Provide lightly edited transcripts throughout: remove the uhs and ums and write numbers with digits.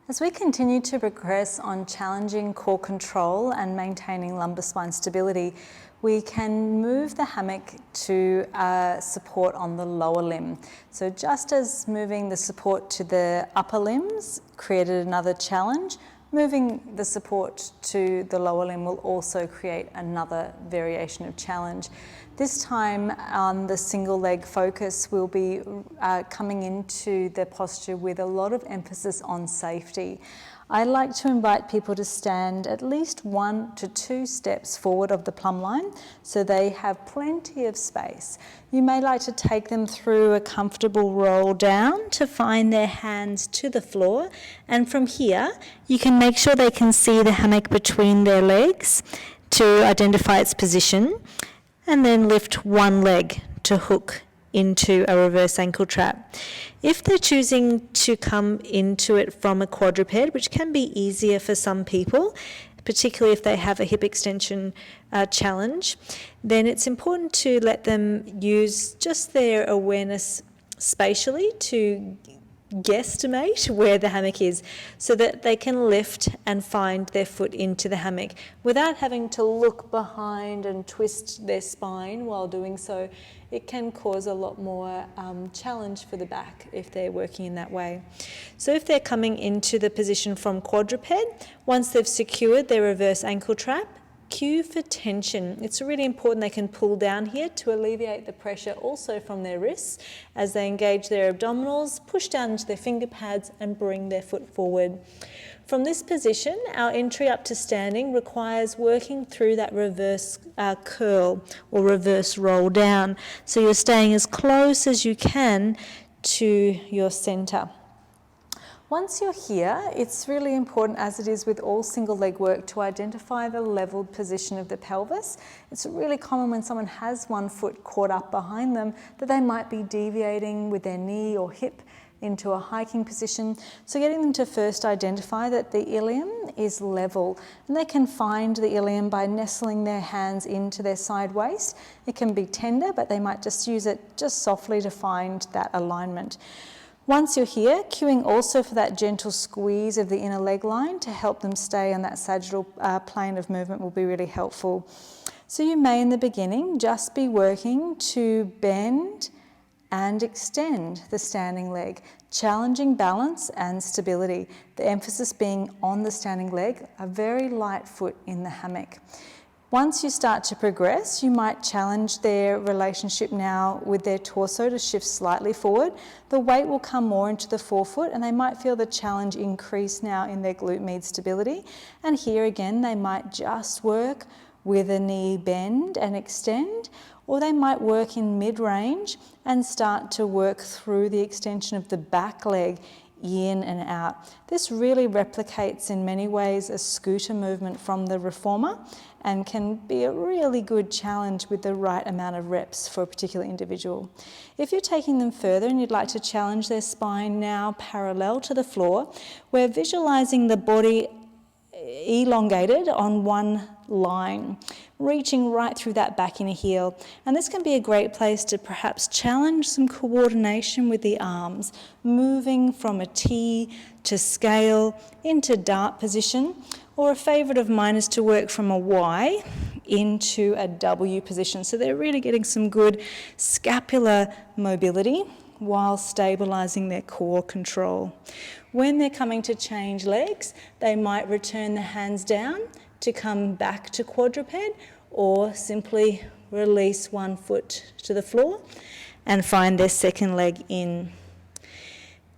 As we continue to progress on challenging core control and maintaining lumbar spine stability, we can move the hammock to support on the lower limb. So just as moving the support to the upper limbs created another challenge, moving the support to the lower limb will also create another variation of challenge. This time on the single leg focus, we'll be coming into the posture with a lot of emphasis on safety. I like to invite people to stand at least 1 to 2 steps forward of the plumb line so they have plenty of space. You may like to take them through a comfortable roll down to find their hands to the floor, and from here you can make sure they can see the hammock between their legs to identify its position, and then lift one leg to hook into a reverse ankle trap. If they're choosing to come into it from a quadruped, which can be easier for some people, particularly if they have a hip extension challenge, then it's important to let them use just their awareness spatially to guesstimate where the hammock is so that they can lift and find their foot into the hammock without having to look behind and twist their spine while doing so. It can cause a lot more challenge for the back if they're working in that way. So if they're coming into the position from quadruped, once they've secured their reverse ankle trap, cue for tension. It's really important they can pull down here to alleviate the pressure also from their wrists as they engage their abdominals, push down into their finger pads and bring their foot forward. From this position, our entry up to standing requires working through that reverse curl or reverse roll down. So you're staying as close as you can to your centre. Once you're here, it's really important, as it is with all single leg work, to identify the leveled position of the pelvis. It's really common when someone has one foot caught up behind them that they might be deviating with their knee or hip into a hiking position. So getting them to first identify that the ilium is level, and they can find the ilium by nestling their hands into their side waist. It can be tender, but they might just use it just softly to find that alignment. Once you're here, cueing also for that gentle squeeze of the inner leg line to help them stay on that sagittal plane of movement will be really helpful. So you may in the beginning just be working to bend and extend the standing leg, challenging balance and stability. The emphasis being on the standing leg, a very light foot in the hammock. Once you start to progress, you might challenge their relationship now with their torso to shift slightly forward. The weight will come more into the forefoot and they might feel the challenge increase now in their glute med stability. And here again, they might just work with a knee bend and extend, or they might work in mid-range and start to work through the extension of the back leg in and out. This really replicates in many ways a scooter movement from the reformer and can be a really good challenge with the right amount of reps for a particular individual. If you're taking them further and you'd like to challenge their spine now parallel to the floor, we're visualizing the body elongated on one line, reaching right through that back inner heel. And this can be a great place to perhaps challenge some coordination with the arms, moving from a T to scale into dart position, or a favourite of mine is to work from a Y into a W position. So they're really getting some good scapular mobility while stabilising their core control. When they're coming to change legs, they might return the hands down to come back to quadruped, or simply release one foot to the floor and find their second leg in.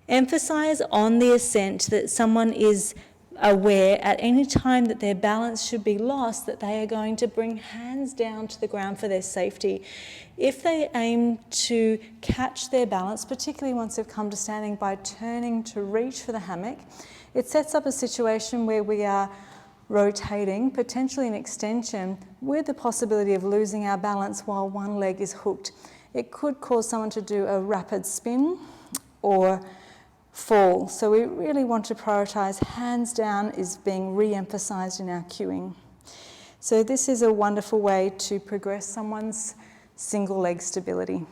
Emphasise on the ascent that someone is aware at any time that their balance should be lost, that they are going to bring hands down to the ground for their safety. If they aim to catch their balance, particularly once they've come to standing by turning to reach for the hammock, it sets up a situation where we are rotating, potentially an extension, with the possibility of losing our balance while one leg is hooked. It could cause someone to do a rapid spin or fall. So we really want to prioritise hands down is being re-emphasised in our cueing. So this is a wonderful way to progress someone's single leg stability.